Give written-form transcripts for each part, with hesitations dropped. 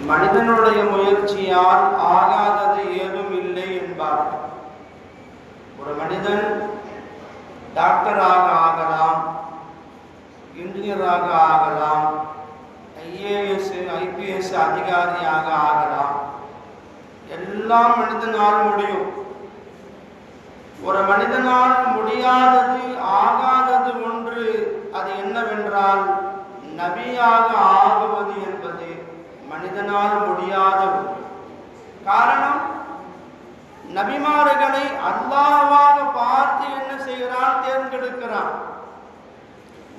மனிதனுடைய முயற்சியால் ஆகாதது ஏதும் இல்லை என்பார்கள். ஒரு மனிதன் டாக்டராக ஆகலாம், இன்ஜினியராக ஆகலாம், ஐஏஎஸ் ஐபிஎஸ் அதிகாரியாக ஆகலாம். எல்லாம் மனிதனால் முடியும். ஒரு மனிதனால் முடியாதது ஆகாதது ஒன்று, அது என்னவென்றால் நபியாக ஆகுவது என்பது மனிதனால் முடியாத ஒன்று. காரணம், நபிமார்களை அல்லாஹ்வாக பார்த்து என்ன செய்கிறான்? தேர்ந்தெடுக்கிறான்.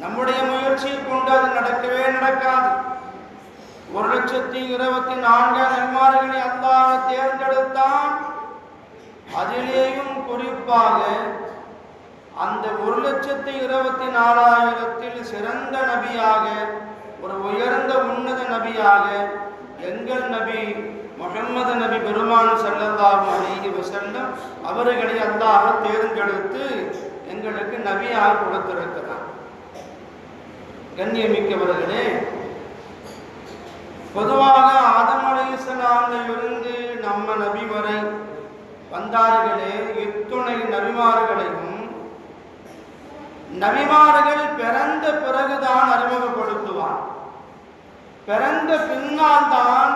நம்முடைய முயற்சியை கொண்டு அது நடக்கவே நடக்காது. 1,24,000 நபிமார்களை அல்லாஹ் தேர்ந்தெடுத்தான். அதிலேயும் குறிப்பாக அந்த 1,24,000 சிறந்த நபியாக, ஒரு உயர்ந்த உன்னத நபியாக எங்கள் நபி முஹம்மது நபி பெருமான் ஸல்லல்லாஹு அலைஹி வஸல்லம் அவர்களை அல்லாஹ் தேர்ந்தெடுத்து எங்களுக்கு நபியாக கொடுத்திருக்கிறார். கண்ணியமிக்கவர்களே, பொதுவாக ஆதம் அலைஹிஸ்ஸலாமிலிருந்து நம்ம நபி வரை வந்தார்களே, இத்துணை நபிமார்களையும் நபிமார்கள் பிறந்த பிறகுதான் அறிமுகப்படுத்துவான். பிறந்த பின்னால் தான்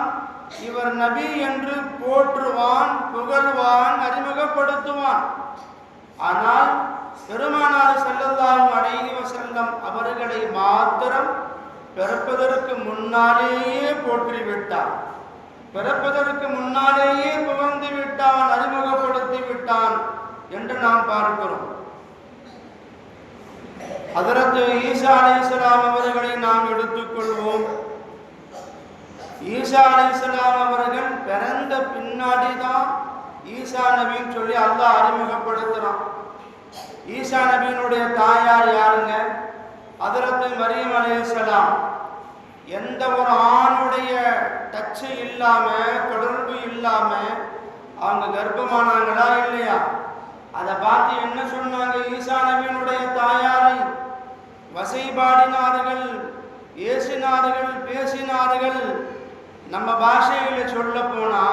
இவர் நபி என்று போற்றுவான், புகழ்வான், அறிமுகப்படுத்துவான். ஆனால் பெருமானார் ஸல்லல்லாஹு அலைஹி வஸல்லம் அவர்களை மாத்திரம் பிறப்பதற்கு முன்னாலேயே போற்றிவிட்டான், பிறப்பதற்கு முன்னாலேயே புகழ்ந்து விட்டான், அறிமுகப்படுத்தி விட்டான் என்று நாம் பார்க்கிறோம். ஹஜ்ரத் ஈசா அலைஹிஸ்ஸலாம் அவர்களை நாம் எடுத்துக்கொள்வோம். ஈசா அலைஹிஸ்ஸலாம் அவர்கள் பிறந்த பின்னாடி தான் ஈசா நபின்னு சொல்லி அல்லாஹ் அறிமுகப்படுத்துறான். ஈசா நபியினுடைய தாயார் யாருங்க? ஹஜ்ரத் மரியம் அலைஹிஸ்ஸலாம். எந்த ஒரு ஆணுடைய டச்சு இல்லாம, தொடர்பு இல்லாம அவங்க கர்ப்பமானாங்களா இல்லையா? அதை பார்த்து என்ன சொன்னாங்க? ஈசா நபியினுடைய தாயாரை வசைபாடினார்கள், ஏசினார்கள், பேசினார்கள். நம்ம பாஷையில சொல்ல போனா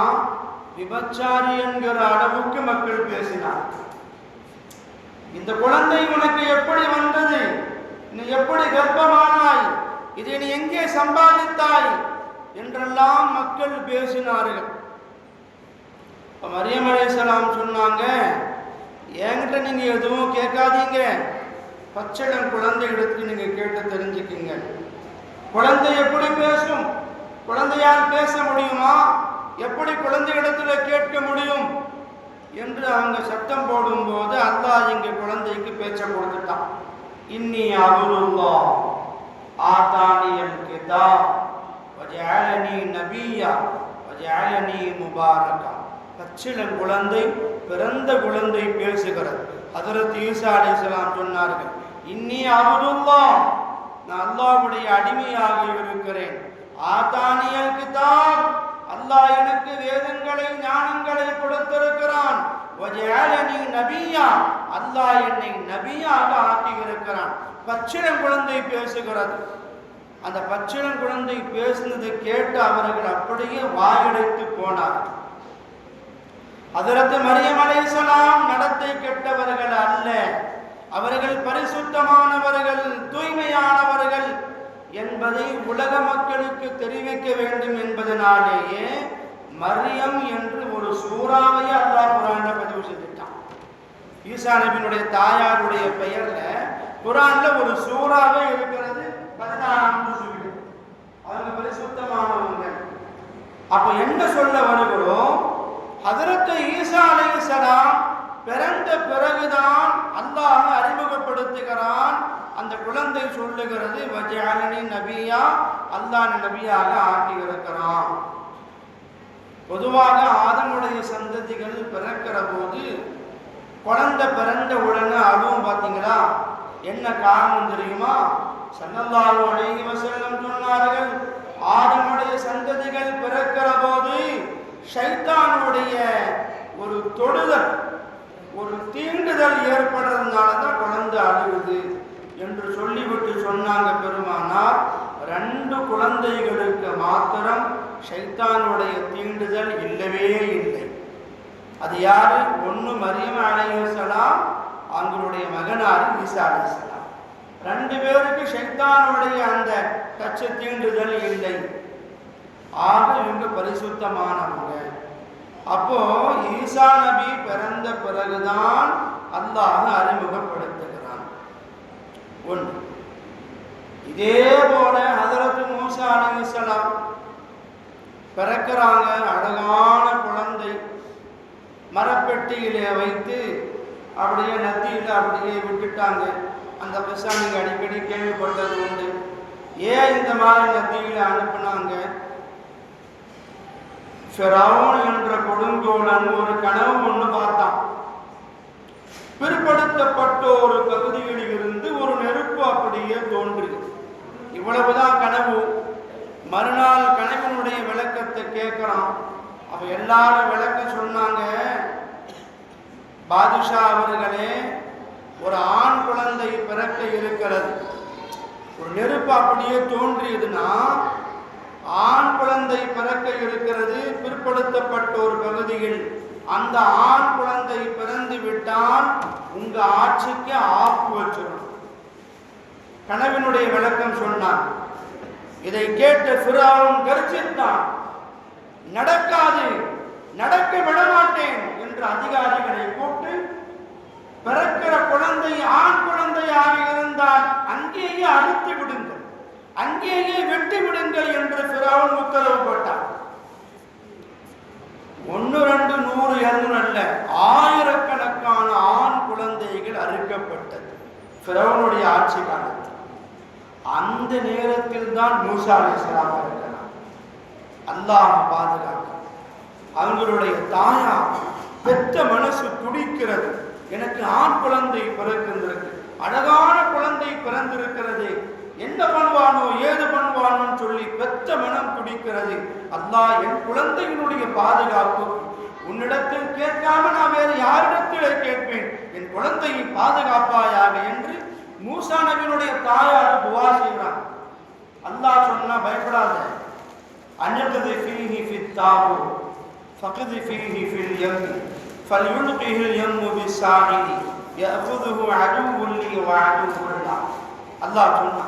விபச்சாரி என்கிற அளவுக்கு மக்கள் பேசினார். இந்த குழந்தை உனக்கு எப்படி வந்தது? நீ எப்படி கர்ப்பமானாய்? இதை நீ எங்கே சம்பாதித்தாய் என்றெல்லாம் மக்கள் பேசினார்கள். மரியம் அலைஹிஸ்ஸலாம் சொன்னாங்க, என்கிட்ட நீங்க எதுவும் கேட்காதீங்க, பச்சளம் குழந்தை எடுத்து நீங்க கேட்டு தெரிஞ்சுக்கிங்க. குழந்தை எப்படி பேசும்? குழந்தையால் பேச முடியுமா? எப்படி குழந்தை இடத்துல கேட்க முடியும் என்று அவங்க சத்தம் போடும்போது அல்லாஹ் இங்க குழந்தைக்கு பேச்ச கொடுத்துட்டான். இன்னி அபுதுல்லாஹ் ஆதானியல் கிதாப் வஜஅலனி நபியா வஜஅலனி முபாரகா. பச்சிளம் குழந்தை, பிறந்த குழந்தை பேசுகிறது. ஹஜ்ரத் ஈசா அலைஹிஸ்ஸலாம் சொன்னார்கள், இன்னி அபுதுல்லாஹ், நான் அல்லாஹ்வுடைய அடிமையாக இருக்கிறேன். ஆதானியல் கிதாப், அல்லாஹ் எனக்கு வேதங்களை, ஞானங்களை கொடுத்திருக்கிறான். வஜஅலனி நபியா, அல்லாஹ் என்னை நபியாக ஆக்கி இருக்கிறான். பச்சிளம் குழந்தை பேசுகிறது. அந்த பச்சிளம் குழந்தை பேசுனதை கேட்டு அவர்கள் அப்படியே வாயடைத்து போனார்கள். ஹஜ்ரத் மரியம் அலைஹிஸ்ஸலாம் நடத்தை கெட்டவர்கள் அல்ல, அவர்கள் பரிசுத்தமானவர்கள், தூய்மையானவர்கள் என்பதை உலக மக்களுக்கு தெரிவிக்க வேண்டும் என்பதனாலேயே மரியம் என்று ஒரு சூறாவை அல்லாஹ் குர்ஆன்ல பதிவு செஞ்சிட்டான். ஈசா நபியினுடைய தாயாருடைய பெயர்ல குர்ஆன்ல ஒரு சூறாவே இருக்கிறது. 16 ஜுஸு. அவங்க பரிசுத்தமானவங்க. அப்ப என்ன சொல்ல வருகிறோம்? ஹஜ்ரத் ஈசா அலைஹிஸ்ஸலாம் பிறந்த பிறகுதான் அல்லாஹ் அறிமுகப்படுத்துகிறான். அந்த குழந்தை சொல்லுகிறது, வஜஅலனி நபியா, அல்லாஹ் நபியாக ஆக்கி இருக்கிறான். பொதுவாக ஆதமுடைய சந்ததிகள் பிறக்கிற போது குழந்தை பிறந்த உடனே அழுவும். பார்த்தீங்களா? என்ன காரணம் தெரியுமா? ஸல்லல்லாஹு அலைஹி வஸல்லம் சொன்னார்கள், ஆதமுடைய சந்ததிகள் பிறக்கிற போது ஷைத்தானுடைய ஒரு தொடுதல், ஒரு தீண்டுதல் ஏற்படுறதுனால தான் குழந்தை அழுகுது என்று சொல்லிவிட்டு சொன்னாங்க பெருமானார், 2 குழந்தைகளுக்கு மாத்திரம் ஷைத்தானுடைய தீண்டுதல் இல்லவே இல்லை. அது யாரு? ஒன்று மரியம் அலைஹிஸ்ஸலாம், அவங்களுடைய மகனார் ஈசா அலைஹிஸ்ஸலாம். 2 பேருக்கு ஷைத்தானுடைய அந்த டச்சு தீண்டுதல் இல்லை. ஆக இவங்க பரிசுத்தமானவங்க. அப்போ ஈசா நபி பிறந்த பிறகுதான் அல்லாஹ் அறிமுகப்படுத்துகிறான். ஒன்று. இதே போல ஹதரத் மூசா அலைஹிஸ்ஸலாம் பிறக்கிறாங்க. அழகான குழந்தை மரப்பெட்டியிலே வைத்து அப்படியே நதியில் அப்படியே விட்டுட்டாங்க. அந்த பிரசானிங்க அடிக்கடி கேள்விப்பட்டது உண்டு. ஏன் இந்த மாதிரி நதியில் அனுப்புனாங்க? ஃபிரௌன் என்ற கொடுங்கோலன் ஒரு கனவு ஒன்று பார்த்தான். பிற்படுத்தப்பட்ட ஒரு பகுதியில் இருந்து ஒரு நெருப்பு அப்படியே தோன்றுது. இவ்வளவுதான் கனவு. மறுநாள் கனவினுடைய விளக்கத்தை கேட்கிறான். அப்ப எல்லாரும் விளக்கம் சொன்னாங்க, பாதுஷா அவர்களே, ஒரு ஆண் குழந்தை பிறக்க இருக்கிறது. ஒரு நெருப்பு அப்படியே தோன்றியதுன்னா ஆண் குழந்தை பிறக்க இருக்கிறது பிற்படுத்தப்பட்ட ஒரு பகுதியில். அந்த ஆண் குழந்தை பிறந்து விட்டால் உங்க ஆட்சிக்கு ஆப்பு வச்சிடும். கனவினுடைய விளக்கம் சொன்னான். இதை கேட்ட ஃபிரௌன் கர்ஜித்தான். நடக்காது, நடக்க விடமாட்டேன் என்று அதிகாரிகளை கூட்டு, பிறக்கிற குழந்தை ஆண் குழந்தையாக இருந்தால் அங்கேயே அறுத்து விடுங்கள், அங்கேயே வெட்டி விடுங்கள் என்று ஃபிரௌன் உத்தரவு போட்டார். 1, 2, 100, 200 அல்ல, ஆயிரக்கணக்கான ஆண் குழந்தைகள் அறுக்கப்பட்டது ஃபிரௌனுடைய ஆட்சி காலத்தில். அந்த நேரத்தில் தான் மூசா அலைஹிஸ்ஸலாம் இருக்கிறார். அல்லாஹ் பாதுகாக்க. அவங்களுடைய தாயார் பெற்ற மனசு துடிக்கிறது. எனக்கு ஆண் குழந்தை பிறக்கின்றது, அழகான குழந்தை பிறந்திருக்கிறது, என்ன பண்ணுவானோ ஏது பண்ணுவானோன்னு சொல்லி பெற்ற மனம் துடிக்கிறது. அல்லாஹ் என் குழந்தையினுடைய பாதுகாப்பு உன்னிடத்தில் கேட்காம நான் வேறு யாரிடத்தில் கேட்பேன், என் குழந்தையை பாதுகாப்பாயாக என்று மூசா நபியினுடைய தாயார் துஆ செய்கிறார். அல்லாஹ் சொன்னா பயப்படாத, அன்யகதி ஃபீஹி ஃபித்தாபு ஃபகதி ஃபீஹி ஃபில் யம் ஃபல்யுல்கிஹில் யம்மு பிஸ்ஸாஹிலி யஅகுதுஹு அதுவுல் லி வ அதுவுல் லஹ். அல்லாஹ் சொன்னா,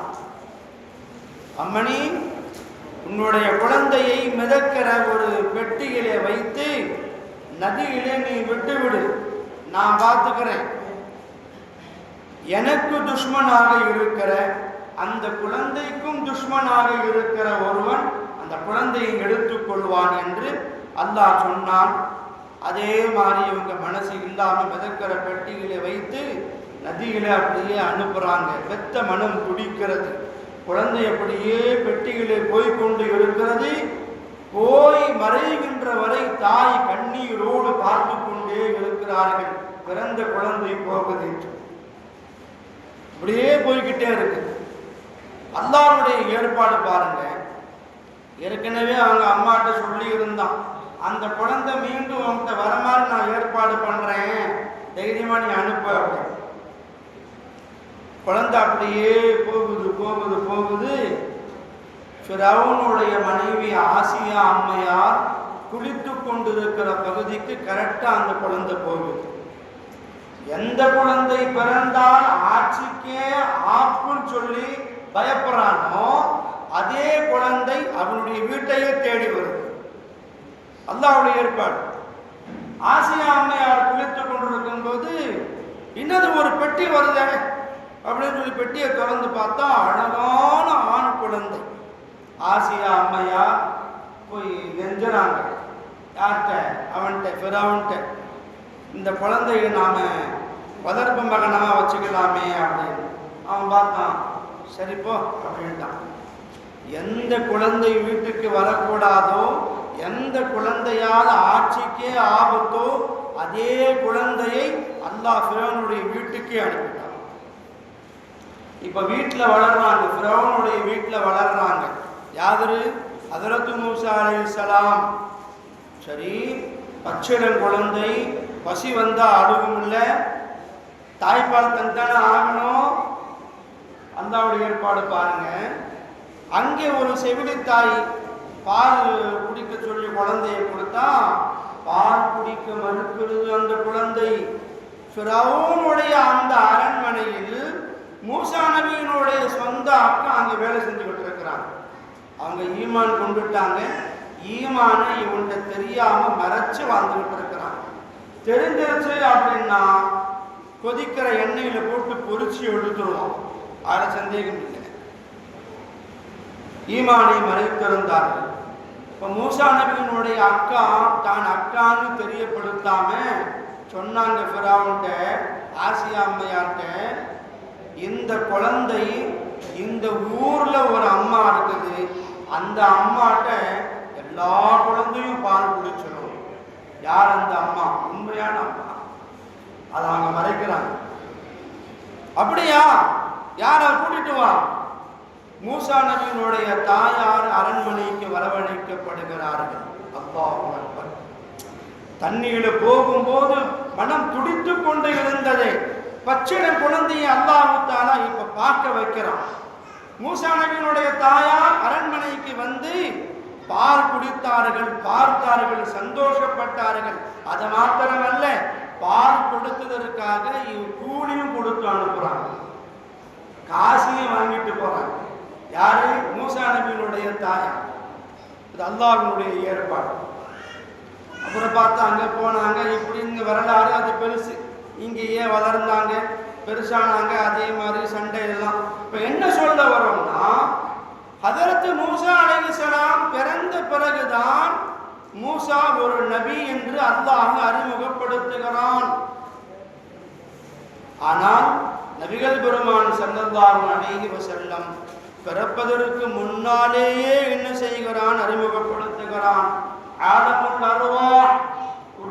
அம்மணி, உன்னுடைய குழந்தையை மிதக்கிற ஒரு பெட்டியிலே வைத்து நதியிலே நீ விட்டுவிடு, நான் பார்த்துக்கிறேன். எனக்கு துஷ்மனாக இருக்கிற அந்த குழந்தைக்கும் துஷ்மனாக இருக்கிற ஒருவன் அந்த குழந்தையை எடுத்துக் கொள்வான் என்று அல்லாஹ் சொன்னான். அதே மாதிரி இவங்க மனசு இல்லாம மிதக்கிற பெட்டிகளை வைத்து நதியில அப்படியே அனுப்புறாங்க. வெத்த மனம் துடிக்கிறது. குழந்தை அப்படியே பெட்டிகளே போய்கொண்டு இருக்கிறது. போய் மறைகின்ற வரை தாய் கண்ணீரோடு பார்த்து கொண்டே இருக்கிறார்கள். பிறந்த குழந்தை போகுது, அப்படியே போய்கிட்டே இருக்கு. அல்லாஹ்வுடைய ஏற்பாடு பாருங்க. ஏற்கனவே அவங்க அம்மாட்ட சொல்லி இருந்தான், அந்த குழந்தை மீண்டும் அவங்ககிட்ட வர மாதிரி நான் ஏற்பாடு பண்றேன், தைரியமா நீ அனுப்பு அப்படின்னு. குழந்தை அப்படியே போகுது போகுது போகுது. ஃபிரௌனுடைய மனைவி ஆசியா அம்மையார் குளித்து கொண்டிருக்கிற பகுதிக்கு கரெக்டா அந்த குழந்தை போகுது. எந்த குழந்தை பிறந்தால் ஆட்சிக்கே ஆப்புன்னு சொல்லி பயப்படுறானோ அதே குழந்தை அவனுடைய வீட்டையே தேடி வருது. அல்லாஹ்வுடைய ஏற்பாடு. ஆசியா அம்மையார் குளித்துக் கொண்டிருக்கும் போது இன்னது ஒரு பெட்டி வருதே அப்படின்னு சொல்லி பெட்டியை திறந்து பார்த்தா அழகான ஆண் குழந்தை. ஆசியா அம்மையார் போய் நெஞ்சுறாங்க. யார்கிட்ட? அவன்கிட்ட, ஃபிரௌன்கிட்ட. இந்த குழந்தைய நாம வளர்ப்பு மகனாக வச்சுக்கலாமே அப்படின்னு. அவன் பார்த்தான், சரிப்போ அப்படின்ட்டான். எந்த குழந்தை வீட்டுக்கு வரக்கூடாதோ, எந்த குழந்தையால் ஆட்சிக்கே ஆபத்தோ அதே குழந்தையை அல்லாஹ் ஃபிரௌனுடைய வீட்டுக்கே அனுப்பிட்டான். இப்ப வீட்டில் வளர்றாங்க, ஃபிரௌனுடைய வீட்டில் வளர்றாங்க. யாரு? ஹதரத் மூசா அலைஹிஸ்ஸலாம். சரி, பச்சிளம் குழந்தை, பசி வந்தா அழுகும் இல்லை, தாய்ப்பால் தந்தானே ஆகணும். அல்லாஹ்வுடைய ஏற்பாடு பாருங்க. அங்கே ஒரு செவிலித்தாய் பால் குடிக்க சொல்லி குழந்தையை கொடுத்தா பால் குடிக்க மறுக்கிறது அந்த குழந்தை. ஃபிரௌனுடைய அந்த அரண்மனையில் மூசா நபியினுடைய சொந்த அக்கா அங்கே வேலை செஞ்சுக்கிட்டு இருக்கிறாங்க. அவங்க ஈமான் கொண்டுட்டாங்க. ஈமானை இவன்கிட்ட தெரியாம மறைச்சு வாழ்ந்துகிட்டு இருக்கிறான். தெரிஞ்சிருச்சு அப்படின்னா கொதிக்கிற எண்ணெயில போட்டு பொரிச்சு எடுத்துருவோம். அதுல சந்தேகம் இல்லை. ஈமானை மறைத்திருந்தார்கள். இப்போ மூசா நபியினுடைய அக்கா தான் அக்கான்னு தெரியப்படுத்தாம சொன்னாங்க ஃபிரௌன்கிட்ட, ஆசியா அம்மையார்கிட்ட, இந்த குழந்தை இந்த ஊர்ல ஒரு அம்மா இருக்குது, அந்த அம்மாட்ட எல்லா குழந்தையும் பால் குடிச்சிடும். யார் அந்த அம்மா? உண்மையான அம்மா. அதை அவங்க மறைக்கிறாங்க. அப்படியா? யார கூட்டிட்டு வா. மூசா நபியினுடைய தாயார் அரண்மனைக்கு வரவழைக்கப்படுகிறார்கள். அல்லாஹ் அக்பர். தண்ணீர் போகும்போது மனம் துடித்து கொண்டு இருந்ததே. பச்சிட குழந்தையை அல்லாஹ் தஆலா இப்ப பார்க்க வைக்கிறான். மூசா நபியினுடைய தாயார் அரண்மனைக்கு வந்து பால் குடித்தார்கள், பார்த்தார்கள், சந்தோஷப்பட்டார்கள். அது மாத்திரமல்ல, பால் கொடுத்ததற்காக கூலியும் கொடுத்து அனுப்புறாங்க, காசையும் வாங்கிட்டு போறாங்க. யாரு? மூசா நபியினுடைய தாயார். இது அல்லாஹ்வுடைய ஏற்பாடு. அப்புறம் பார்த்தா அங்கே போனாங்க. இப்படி இங்கே வரலாறு அது பெருசு. இங்கேயே வளர்ந்தாங்க, பெருசானாங்க. அதே மாதிரி சண்டை எல்லாம். இப்போ என்ன சொல்ல வரோம்னா, ஹதரத் மூசா அலைஹிஸ்ஸலாம் பிறந்த பிறகுதான் மூசா ஒரு நபி என்று அல்லாஹ் அறிமுகப்படுத்துகிறான். ஆனால் நபிகள் பெருமான் ஸல்லல்லாஹு அலைஹி வஸல்லம் பிறப்பதற்கு முன்னாலேயே என்ன செய்கிறான்? அறிமுகப்படுத்துகிறான். ஆலமுல் அர்வாஹ்,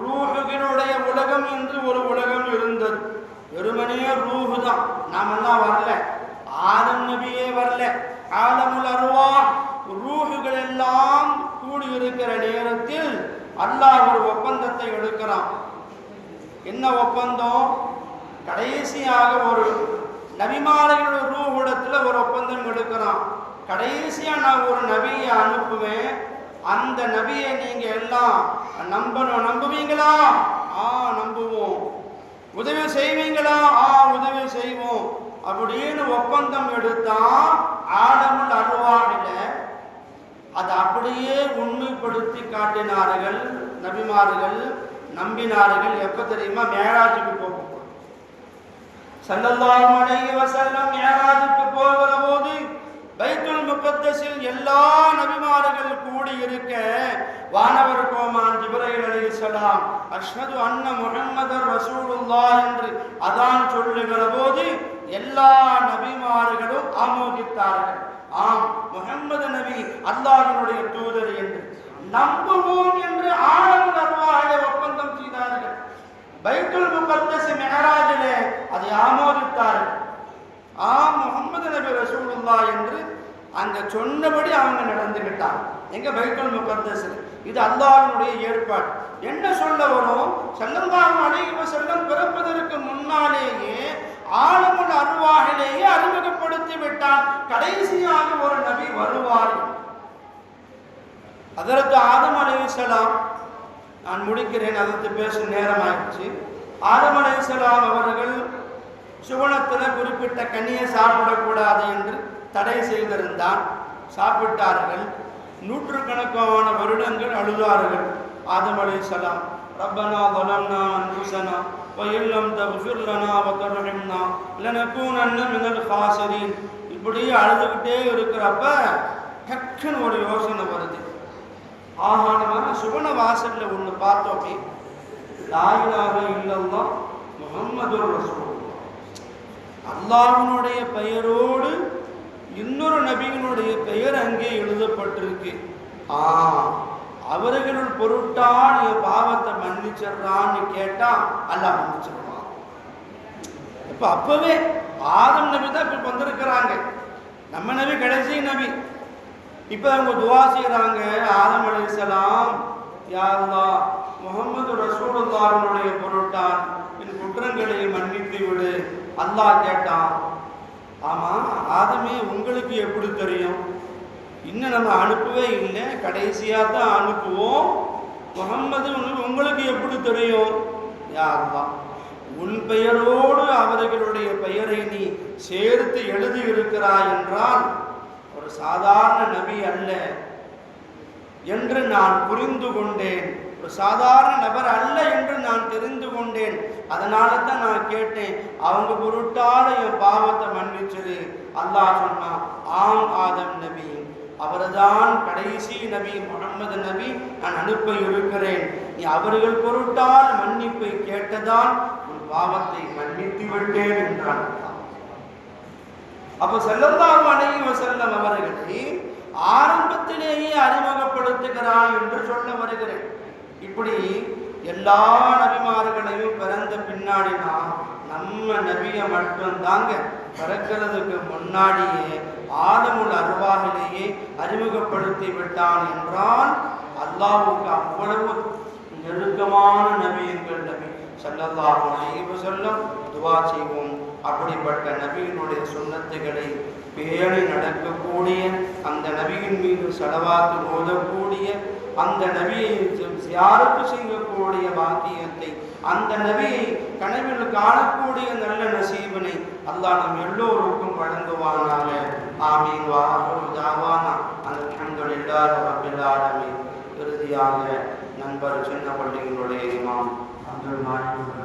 ரூஹுகளுடைய உலகம் என்று ஒரு உலகம் இருந்தது. வெறுமனே ரூஹு தான், நாமெல்லாம் வரல, ஆதம் நபியே வரல. ஆலமுல் அர்வாஹ், ரூஹுகள் எல்லாம் கூடி இருக்கிற நேரத்தில் அல்லாஹ் ஒரு ஒப்பந்தத்தை எடுக்கிறான். என்ன ஒப்பந்தம்? கடைசியாக ஒரு நபிமார்களோட ரூஹுடத்துல ஒரு ஒப்பந்தம் எடுக்கிறான். கடைசியா நான் ஒரு நபியை அனுப்புவேன், அந்த நபியை நீங்க எல்லாம் நம்பணும். நம்புவீங்களா? நம்புவோம். உதவி செய்வீங்களா? உதவி செய்வோம் அப்படின்னு ஒப்பந்தம் எடுத்தா ஆலமுல் அர்வாஹ்ல அதை அப்படியே உண்மைப்படுத்தி காட்டினார்கள் நபிமார்கள், நம்பினார்கள். எப்ப தெரியுமா? மேராஜுக்கு போகும் ஸல்லல்லாஹு அலைஹி வஸல்லம் மிஅராஜுக்கு போகிற போது பைத்துல் முகத்தஸில் எல்லா நபிமார்கள் கூடி இருக்க வானவர் கோமான் ஜிப்ரீல் அலைஹிஸ்ஸலாம் அஷ்ஹது அன்ன முஹம்மதர் ரசூலுல்லாஹ் என்று அதான் சொல்லுகிற போது எல்லா நபிமார்களும் ஆமோதித்தார்கள். ஆம், முஹம்மது நபி அல்லாஹ்வினுடைய தூதர் என்று நம்புவோம் என்று ஆலமுல் அர்வாஹ்ல ஒப்பந்தம் செய்தார்கள். பைத்துல் முகத்தஸ் மிஅராஜிலே அதை ஆமோதித்தார்கள். முஹம்மது நபி ரசூலுல்லாஹ் என்று அங்க சொன்னபடி அவங்க நடந்துகிட்டாங்க. எங்க? பைத்துல் முகத்தஸ்ல. இது அல்லாஹ்வுடைய ஏற்பாடு. என்ன சொல்ல வரும்? ஸல்லல்லாஹு அலைஹி வஸல்லம் பிறப்பதற்கு முன்னாலேயே ஆலமுல் அர்வாஹிலேயே அறிமுகப்படுத்தி விட்டான், கடைசியாக ஒரு நபி வருவார். ஹதரத் ஆதம் அலைஹிஸ்ஸலாம், நான் முடிக்கிறேன், அதற்கு பேசும் நேரம் ஆயிடுச்சு. ஆதம் அலைஹிஸ்ஸலாம் அவர்கள் சுவனத்தில் குறிப்பிட்ட கனியை சாப்பிடக்கூடாது என்று தடை செய்திருந்தான். சாப்பிட்டார்கள். நூற்றுக்கணக்கான வருடங்கள் அழுதார்கள். ஆதம் அலைஹிஸ்ஸலாம், ரப்பனா ظلمنا أنفسنا وإن لم تغفر لنا وترحمنا لنكونن من الخاسرين. இப்படி அழுதுகிட்டே இருக்கிறப்ப டக்குன்னு ஒரு யோசனை வருது. நம்ம சுவன வாசல்ல ஒன்று பார்த்தோமே, லா இலாஹ இல்லல்லாஹ் முஹம்மதுர் ரசூலுல்லாஹ், அல்லாஹ்வினுடைய பெயரோடு இன்னொரு நபியினுடைய பெயர் அங்கே எழுதப்பட்டிருக்கு. அவர்களுள் பொருட்டால் என் பாவத்தை மன்னிச்சிடறான்னு கேட்டா அல்லாஹ் மன்னிச்சிடுவான். இப்ப அப்பவே ஆதம் நபி தான் இப்ப வந்திருக்கிறாங்க. நம்ம நபி கடைசி நபி. இப்ப அவங்க துவா செய்யறாங்க. ஆதம் அலைஹிஸ்ஸலாம், யா அல்லாஹ் முஹம்மது ரசூலுல்லாஹ்வுடைய பொருட்டால் என் குற்றங்களை மன்னித்து விடு. அல்லாஹ் கேட்டான், ஆமா ஆதமே உங்களுக்கு எப்படி தெரியும்? இன்னும் நம்ம அனுப்பவே இல்லை, கடைசியாக தான் அனுப்புவோம். முகம்மது உங்களுக்கு எப்படி தெரியும்? யா அல்லாஹ், உன் பெயரோடு அவர்களுடைய பெயரை நீ சேர்த்து எழுதி இருக்கிறாய் என்றால் ஒரு சாதாரண நபி அல்ல என்று நான் புரிந்து கொண்டேன், ஒரு சாதாரண நபர் அல்ல என்று நான் தெரிந்து கொண்டேன். அதனால தான் நான் கேட்டேன், அவங்க பொருட்டால என் பாவத்தை மன்னிச்சிரு. அல்லாஹ் சொன்னான், ஆம் ஆதம் நபி அவர்தான் கடைசி நபி, முகம்மது நபி நான் அனுப்ப இருக்கிறேன். நீ அவர்கள் பொருட்டால் மன்னிப்பை கேட்டதால் உன் பாவத்தை மன்னித்து விட்டேன் என்றான். அப்ப ஸல்லல்லாஹு அலைஹி வஸல்லம் அவர்களை ஆரம்பத்திலேயே அறிமுகப்படுத்துகிறான் என்று சொல்ல வருகிறேன். இப்படி எல்லா நபிமார்களையும் பிறந்த பின்னாடினா நம்ம நபியை மட்டும்தாங்க பிறக்கிறதுக்கு முன்னாடியே ஆதமுல் அர்வாஹிலேயே அறிமுகப்படுத்தி விட்டான் என்றால் அல்லாஹ்வுக்கு அவ்வளவு நெருக்கமான நபி எங்கள் நபி ஸல்லல்லாஹு அலைஹி வஸல்லம். துஆ செய்வோம், அப்படிப்பட்ட நபியினுடைய சுன்னத்துகளை பேணி நடக்கக்கூடிய, அந்த நபியின் மீது ஸலவாத்து ஓதக்கூடிய, அந்த நபியை சியாரத்து செய்யக்கூடிய பாக்கியத்தை, அந்த நபியை கனவில் காணக்கூடிய நல்ல நசீபனை அல்லாஹ் நம் எல்லோருக்கும் வழங்குவானாக. ஆமீன். வாஹிரு தாவானா அல்ஹம்துலில்லாஹி ரப்பில் ஆலமீன். இறுதியாக நண்பர் சின்ன பள்ளியினுடைய இமாம் அப்துல் மாலிக்